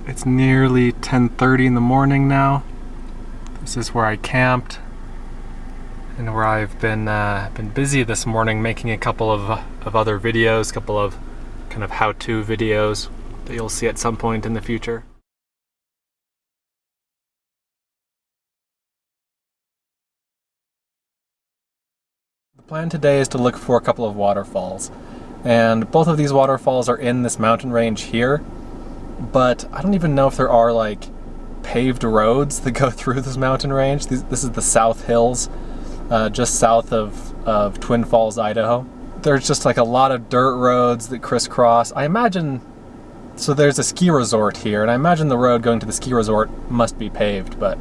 It's nearly 10:30 in the morning now. This is where I camped and where I've been busy this morning making a couple of other videos, a couple of kind of how-to videos that you'll see at some point in the future. The plan today is to look for a couple of waterfalls, and both of these waterfalls are in this mountain range here, but I don't even know if there are like paved roads that go through this mountain range. This is the South Hills, just south of Twin Falls, Idaho. There's just like a lot of dirt roads that crisscross. I imagine, so there's a ski resort here, and I imagine the road going to the ski resort must be paved, but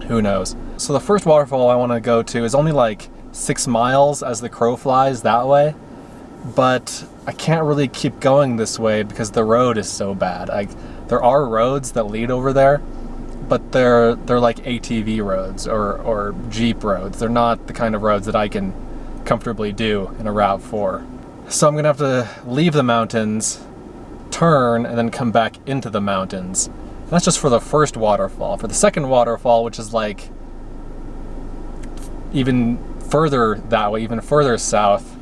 who knows. So the first waterfall I want to go to is only like 6 miles as the crow flies that way, but I can't really keep going this way because the road is so bad. There are roads that lead over there, but they're like ATV roads or Jeep roads. They're not the kind of roads that I can comfortably do in a Route 4. So I'm gonna have to leave the mountains, turn, and then come back into the mountains. And that's just for the first waterfall. For the second waterfall, which is like even further that way, even further south,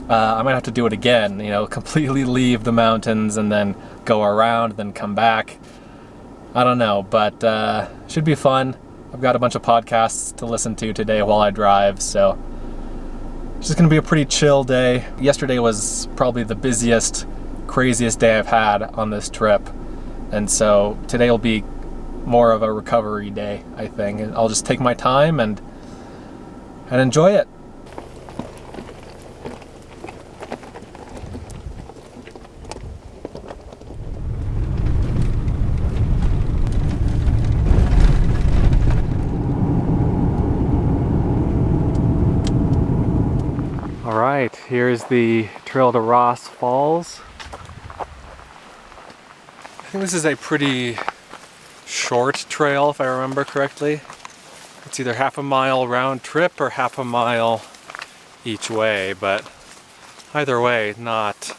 I might have to do it again, you know, completely leave the mountains and then go around, then come back. I don't know, but should be fun. I've got a bunch of podcasts to listen to today while I drive, so it's just gonna be a pretty chill day. Yesterday was probably the busiest, craziest day I've had on this trip, and so today will be more of a recovery day, I think. And I'll just take my time and enjoy it. All right, here's the trail to Ross Falls. I think this is a pretty short trail, if I remember correctly. It's either half a mile round trip or half a mile each way, but either way, not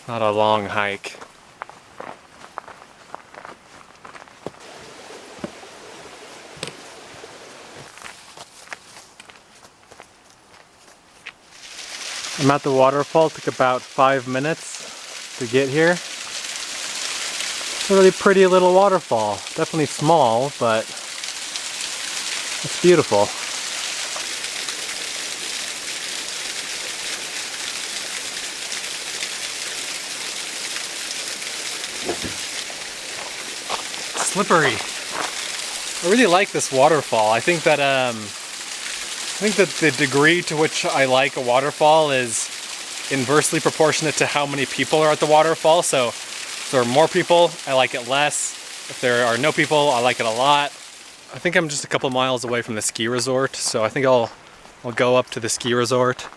a long hike. I'm at the waterfall. It took about 5 minutes to get here. It's a really pretty little waterfall. Definitely small, but it's beautiful. Slippery. I really like this waterfall. I think that the degree to which I like a waterfall is inversely proportionate to how many people are at the waterfall. So if there are more people, I like it less. If there are no people, I like it a lot. I think I'm just a couple miles away from the ski resort, so I think I'll go up to the ski resort,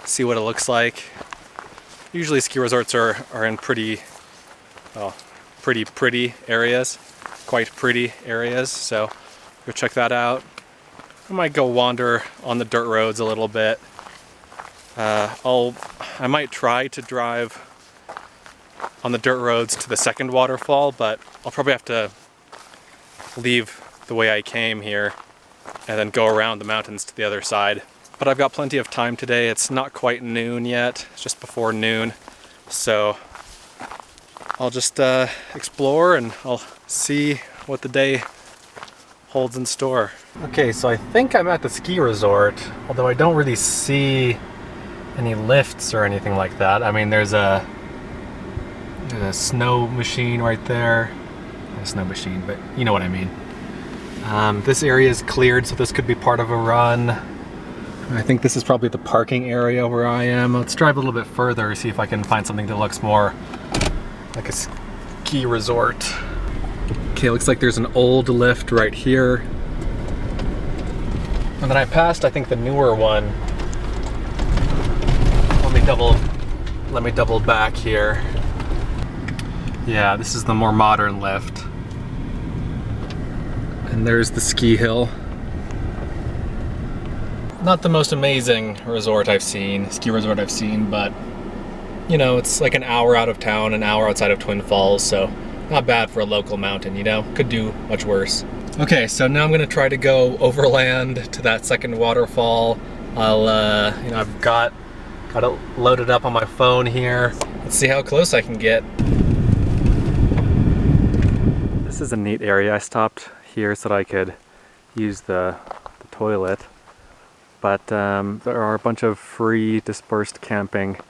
see what it looks like. Usually ski resorts are in pretty areas, quite pretty areas, so go check that out. I might go wander on the dirt roads a little bit. I might try to drive on the dirt roads to the second waterfall, but I'll probably have to leave the way I came here and then go around the mountains to the other side. But I've got plenty of time today. It's not quite noon yet, it's just before noon. So I'll just explore and I'll see what the day holds in store. Okay, so I think I'm at the ski resort, although I don't really see any lifts or anything like that. I mean, there's a snow machine right there. Not a snow machine, but you know what I mean. This area is cleared, so this could be part of a run. I think this is probably the parking area where I am. Let's drive a little bit further, see if I can find something that looks more like a ski resort. Okay, looks like there's an old lift right here. And then I passed, I think, the newer one. Let me double back here. Yeah, this is the more modern lift. And there's the ski hill. Not the most amazing ski resort I've seen, but you know, it's like an hour out of town, an hour outside of Twin Falls, so not bad for a local mountain, you know? Could do much worse. Okay, so now I'm gonna try to go overland to that second waterfall. I'll, you know, I've got it loaded up on my phone here. Let's see how close I can get. This is a neat area. I stopped here so that I could use the toilet. But there are a bunch of free dispersed campsites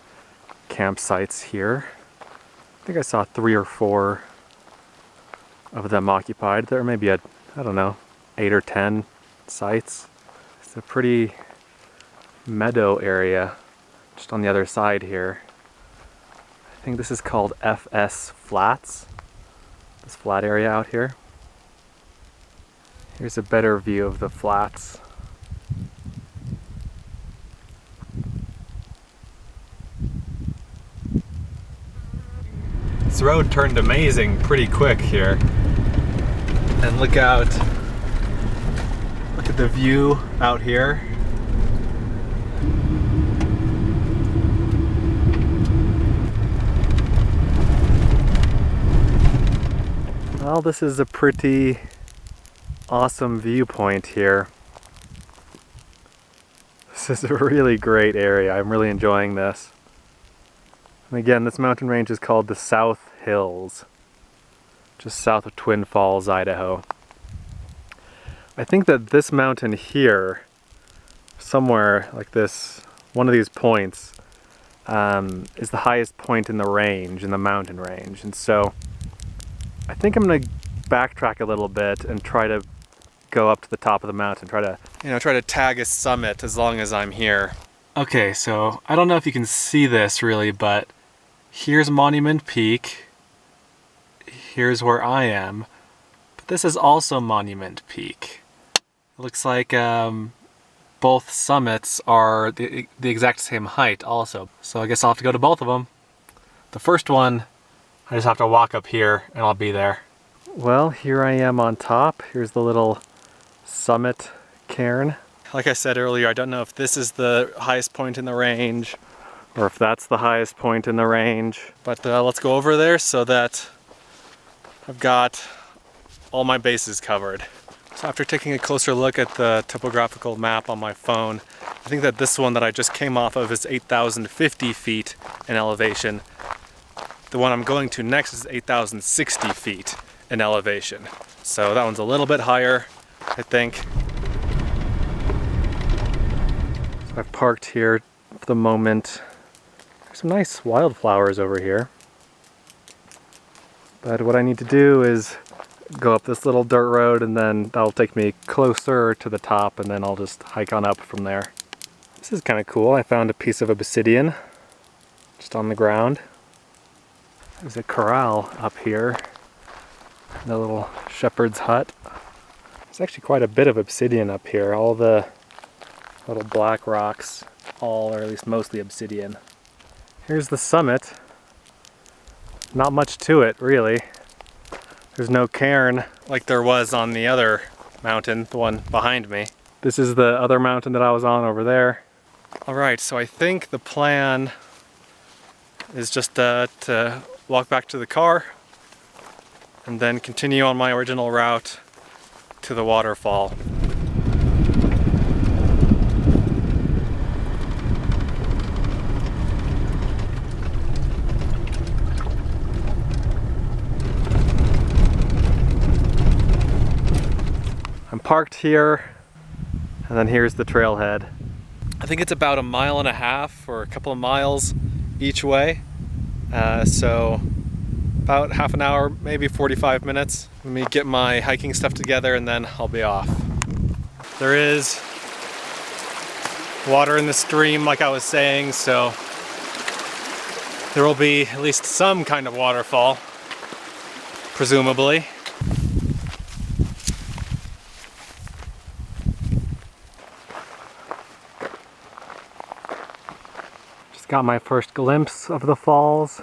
here. I think I saw 3 or 4 of them occupied. There may be I don't know, 8 or 10 sites. It's a pretty meadow area just on the other side here. I think this is called FS Flats, this flat area out here. Here's a better view of the flats. This road turned amazing pretty quick here. And look at the view out here. Well, this is a pretty awesome viewpoint here. This is a really great area. I'm really enjoying this. And again, this mountain range is called the South Hills, just south of Twin Falls, Idaho. I think that this mountain here, somewhere like this, one of these points, is the highest point in the range, in the mountain range. And so I think I'm gonna backtrack a little bit and try to go up to the top of the mountain, try to tag a summit as long as I'm here. Okay, so I don't know if you can see this really, but here's Monument Peak. Here's where I am. But this is also Monument Peak. It looks like both summits are the exact same height also. So I guess I'll have to go to both of them. The first one, I just have to walk up here and I'll be there. Well, here I am on top. Here's the little summit cairn. Like I said earlier, I don't know if this is the highest point in the range or if that's the highest point in the range. But let's go over there so that I've got all my bases covered. So after taking a closer look at the topographical map on my phone, I think that this one that I just came off of is 8,050 feet in elevation. The one I'm going to next is 8,060 feet in elevation. So that one's a little bit higher, I think. So I've parked here for the moment. There's some nice wildflowers over here. But what I need to do is go up this little dirt road and then that'll take me closer to the top and then I'll just hike on up from there. This is kind of cool. I found a piece of obsidian just on the ground. There's a corral up here, the little shepherd's hut. There's actually quite a bit of obsidian up here. All the little black rocks, all or at least mostly obsidian. Here's the summit. Not much to it, really. There's no cairn like there was on the other mountain, the one behind me. This is the other mountain that I was on over there. All right, so I think the plan is just to walk back to the car and then continue on my original route to the waterfall. I'm parked here, and then here's the trailhead. I think it's about 1.5 miles or a couple of miles each way. So about half an hour, maybe 45 minutes. Let me get my hiking stuff together and then I'll be off. There is water in the stream, like I was saying, so there will be at least some kind of waterfall, presumably. Just got my first glimpse of the falls.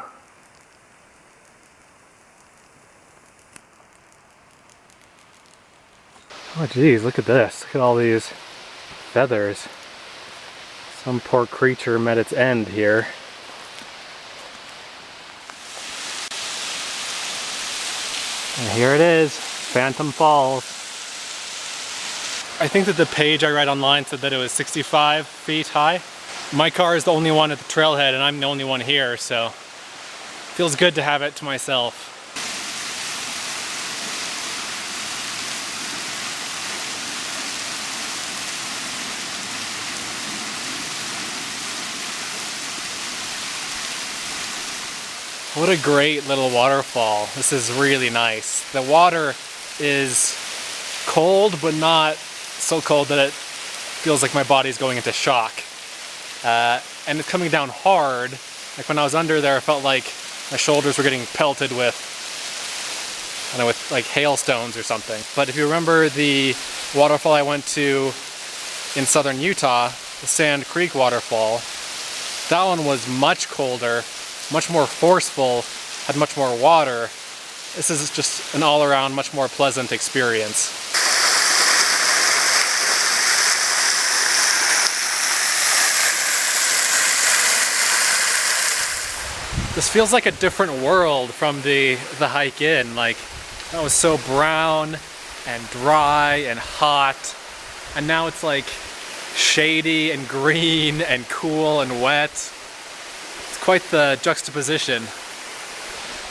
Oh geez, look at this. Look at all these feathers. Some poor creature met its end here. And here it is, Phantom Falls. I think that the page I read online said that it was 65 feet high. My car is the only one at the trailhead and I'm the only one here, so feels good to have it to myself. What a great little waterfall. This is really nice. The water is cold, but not so cold that it feels like my body's going into shock. And it's coming down hard. Like when I was under there, I felt like my shoulders were getting pelted with, I don't know, with like hailstones or something. But if you remember the waterfall I went to in southern Utah, the Sand Creek waterfall, that one was much colder, much more forceful, had much more water. This is just an all-around much more pleasant experience. This feels like a different world from the hike in. Like, that was so brown and dry and hot, and now it's like shady and green and cool and wet. Quite the juxtaposition.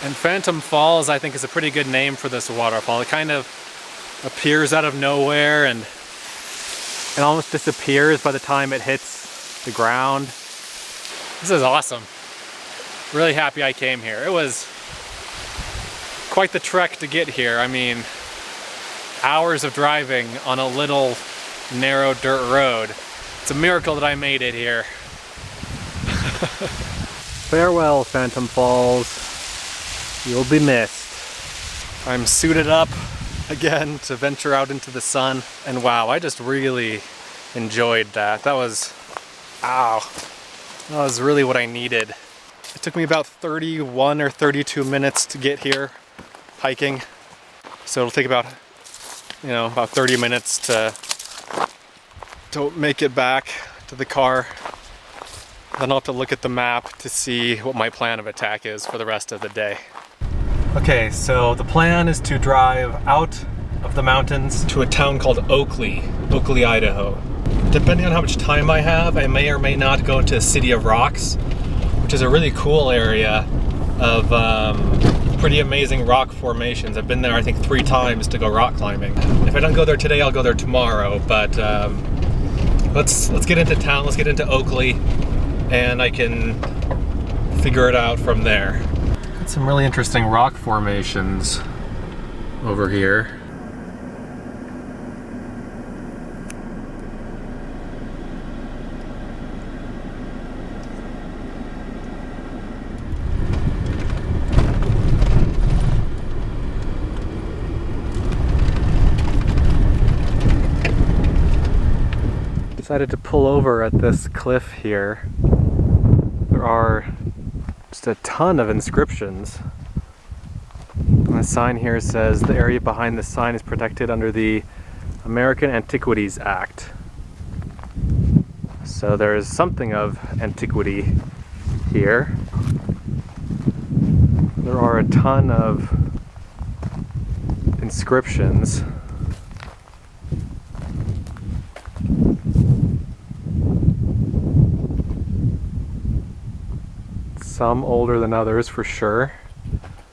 And Phantom Falls, I think, is a pretty good name for this waterfall. It kind of appears out of nowhere and it almost disappears by the time it hits the ground. This is awesome. Really happy I came here. It was quite the trek to get here. I mean, hours of driving on a little narrow dirt road. It's a miracle that I made it here. Farewell, Phantom Falls. You'll be missed. I'm suited up again to venture out into the sun. And wow, I just really enjoyed that. That was, ow. That was really what I needed. It took me about 31 or 32 minutes to get here hiking. So it'll take about, about 30 minutes to make it back to the car. Then I'll have to look at the map to see what my plan of attack is for the rest of the day. Okay, so the plan is to drive out of the mountains to a town called Oakley, Idaho. Depending on how much time I have, I may or may not go into City of Rocks, which is a really cool area of pretty amazing rock formations. I've been there, I think, 3 times to go rock climbing. If I don't go there today, I'll go there tomorrow, but let's get into town, let's get into Oakley, and I can figure it out from there. Got some really interesting rock formations over here. Decided to pull over at this cliff here. There are just a ton of inscriptions. And the sign here says the area behind the sign is protected under the American Antiquities Act. So there is something of antiquity here. There are a ton of inscriptions. Some older than others for sure.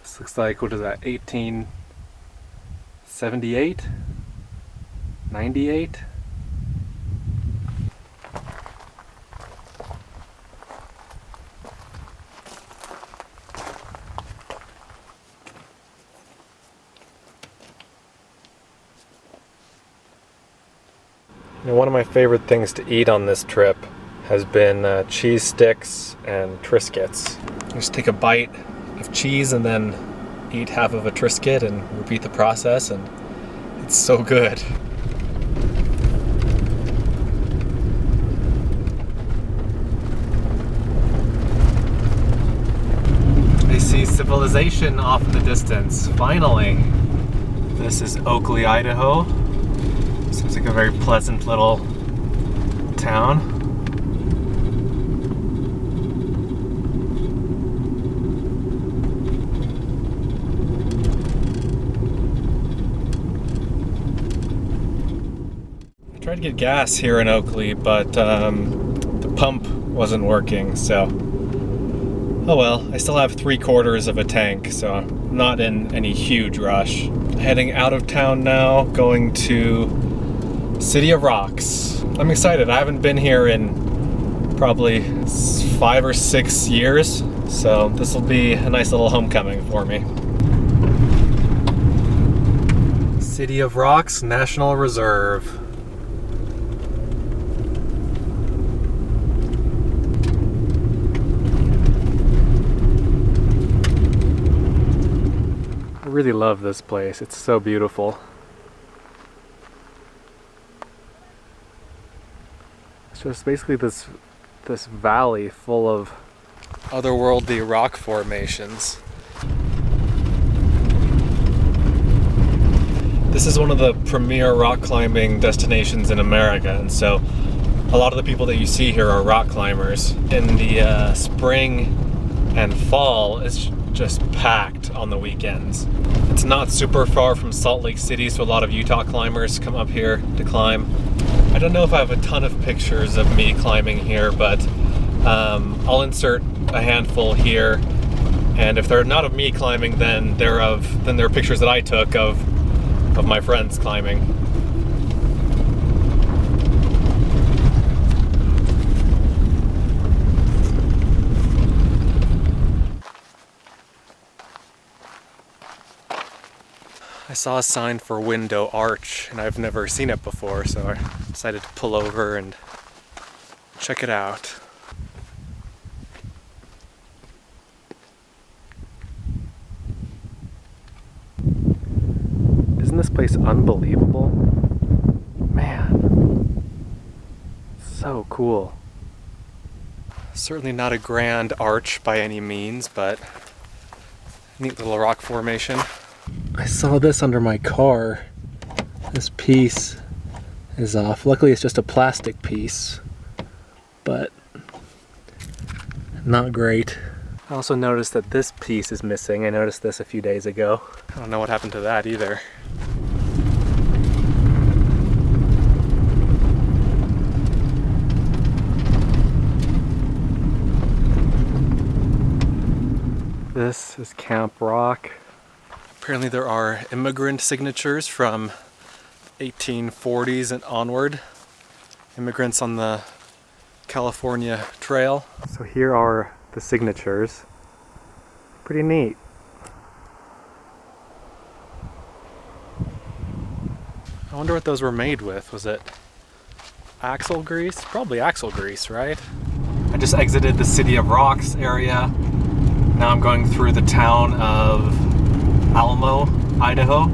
This looks like, what is that, 1878? 98? One of my favorite things to eat on this trip has been cheese sticks and Triscuits. Just take a bite of cheese and then eat half of a Triscuit and repeat the process, and it's so good. I see civilization off in the distance, finally. This is Oakley, Idaho. Seems like a very pleasant little town. tried to get gas here in Oakley, but the pump wasn't working, so oh well. I still have 3/4 of a tank, so I'm not in any huge rush. Heading out of town now, going to City of Rocks. I'm excited. I haven't been here in probably 5 or 6 years, so this will be a nice little homecoming for me. City of Rocks National Reserve. I really love this place. It's so beautiful. It's just basically this valley full of otherworldly rock formations. This is one of the premier rock climbing destinations in America, and so a lot of the people that you see here are rock climbers. In the spring and fall, it's just packed on the weekends. It's not super far from Salt Lake City, so a lot of Utah climbers come up here to climb. I don't know if I have a ton of pictures of me climbing here, but I'll insert a handful here, and if they're not of me climbing, then they're pictures that I took of my friends climbing. I saw a sign for window arch and I've never seen it before, so I decided to pull over and check it out. Isn't this place unbelievable? Man, so cool. Certainly not a grand arch by any means, but neat little rock formation. I saw this under my car. This piece is off. Luckily it's just a plastic piece, but not great. I also noticed that this piece is missing. I noticed this a few days ago. I don't know what happened to that either. This is Camp Rock. Apparently there are immigrant signatures from 1840s and onward. Immigrants on the California Trail. So here are the signatures. Pretty neat. I wonder what those were made with. Was it axle grease? Probably axle grease, right? I just exited the City of Rocks area. Now I'm going through the town of Alamo, Idaho.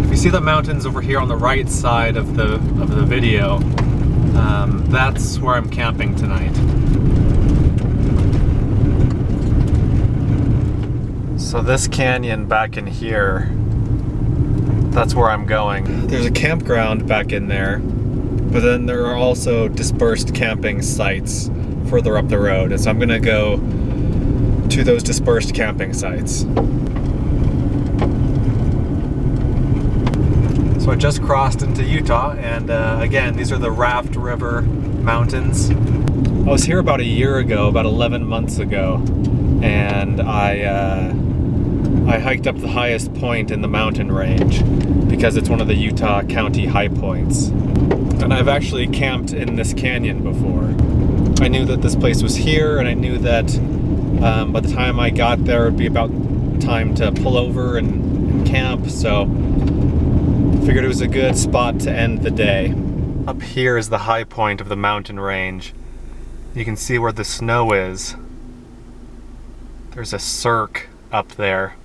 If you see the mountains over here on the right side of the video, that's where I'm camping tonight. So this canyon back in here, that's where I'm going. There's a campground back in there, but then there are also dispersed camping sites further up the road. And so I'm gonna go to those dispersed camping sites. So I just crossed into Utah, and again, these are the Raft River Mountains. I was here about a year ago, about 11 months ago, and I hiked up the highest point in the mountain range because it's one of the Utah County high points. And I've actually camped in this canyon before. I knew that this place was here, and I knew that by the time I got there, it would be about time to pull over and camp, so I figured it was a good spot to end the day. Up here is the high point of the mountain range. You can see where the snow is. There's a cirque up there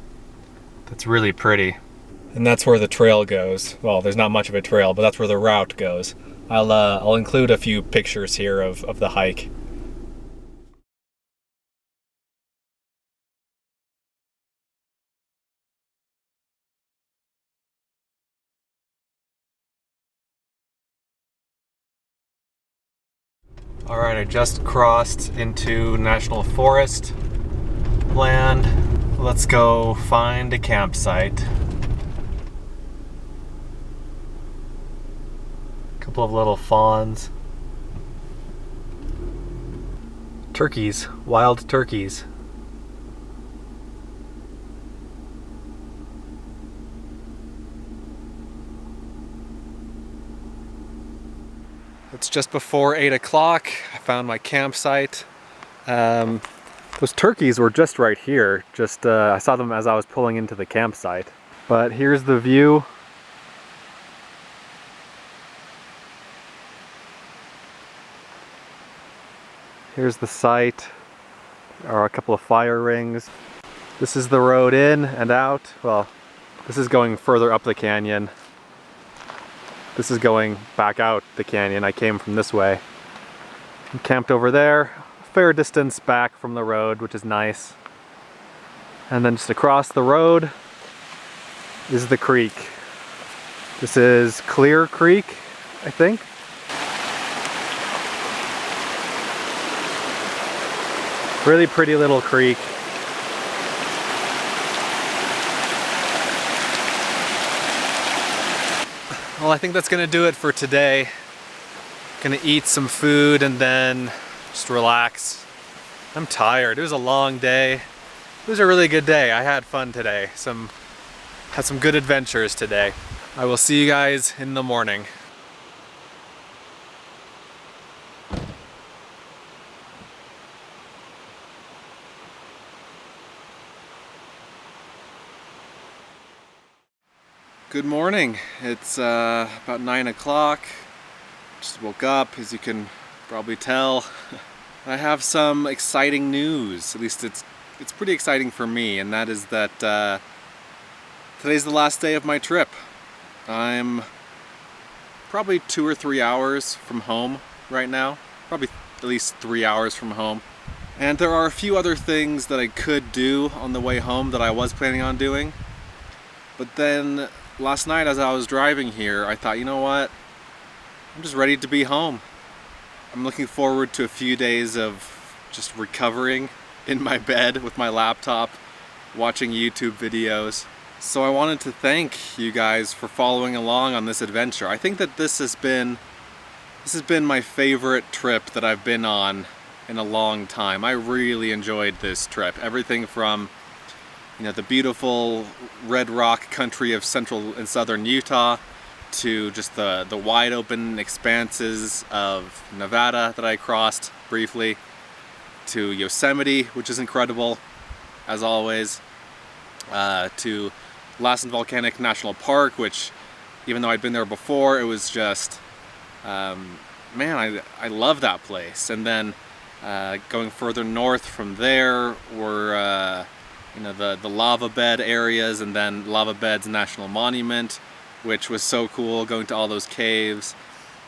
that's really pretty. And that's where the trail goes. Well, there's not much of a trail, but that's where the route goes. I'll include a few pictures here of the hike. Alright, I just crossed into National Forest land. Let's go find a campsite. couple of little fawns. Turkeys, wild turkeys. It's just before 8 o'clock. I found my campsite. Those turkeys were just right here. I saw them as I was pulling into the campsite. But here's the view. Here's the site. There are a couple of fire rings. This is the road in and out. Well, this is going further up the canyon. This is going back out the canyon. I came from this way. I'm camped over there, a fair distance back from the road, which is nice. And then just across the road is the creek. This is Clear Creek, I think. Really pretty little creek. Well, I think that's gonna do it for today. Gonna eat some food and then just relax. I'm tired. It was a long day. It was a really good day. I had fun today. Had some good adventures today. I will see you guys in the morning. Good morning. It's about 9 o'clock. Just woke up, as you can probably tell. I have some exciting news. At least it's pretty exciting for me, and that is that today's the last day of my trip. I'm probably 2 or 3 hours from home right now. Probably at least 3 hours from home. And there are a few other things that I could do on the way home that I was planning on doing. But then last night as I was driving here, I thought, you know what? I'm just ready to be home. I'm looking forward to a few days of just recovering in my bed with my laptop, watching YouTube videos. So I wanted to thank you guys for following along on this adventure. I think that this has been my favorite trip that I've been on in a long time. I really enjoyed this trip. Everything from the beautiful red rock country of central and southern Utah to just the wide open expanses of Nevada that I crossed briefly, to Yosemite, which is incredible as always, to Lassen Volcanic National Park, which even though I'd been there before, it was just man, I love that place. And then going further north from there were the lava bed areas, and then Lava Beds National Monument, which was so cool, going to all those caves,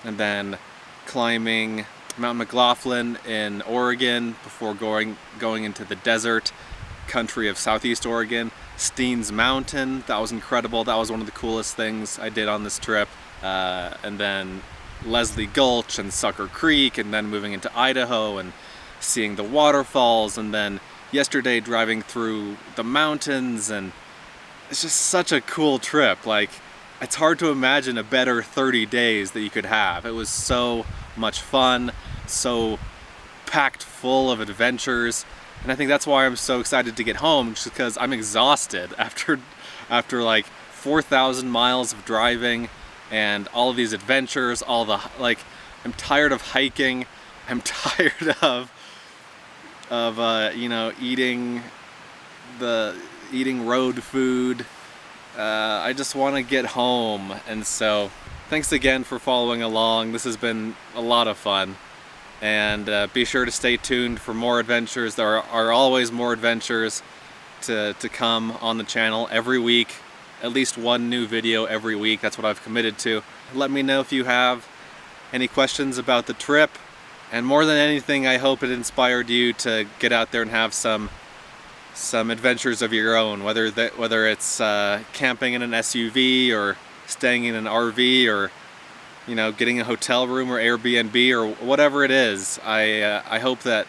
and then climbing Mount McLaughlin in Oregon before going into the desert country of Southeast Oregon. Steens Mountain, that was incredible. That was one of the coolest things I did on this trip. And then Leslie Gulch and Sucker Creek, and then moving into Idaho and seeing the waterfalls, and then yesterday driving through the mountains. And it's just such a cool trip. Like, it's hard to imagine a better 30 days that you could have. It was so much fun, so packed full of adventures, and I think that's why I'm so excited to get home, just because I'm exhausted after like 4,000 miles of driving and all of these adventures, I'm tired of hiking. I'm tired of eating road food. I just want to get home. And so thanks again for following along. This has been a lot of fun, and be sure to stay tuned for more adventures. There are always more adventures to come on the channel every week. At least one new video every week. That's what I've committed to. Let me know if you have any questions about the trip, and more than anything, I hope it inspired you to get out there and have some adventures of your own, whether it's camping in an SUV, or staying in an RV, or getting a hotel room or Airbnb, or whatever it is. I hope that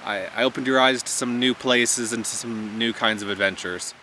I opened your eyes to some new places and to some new kinds of adventures.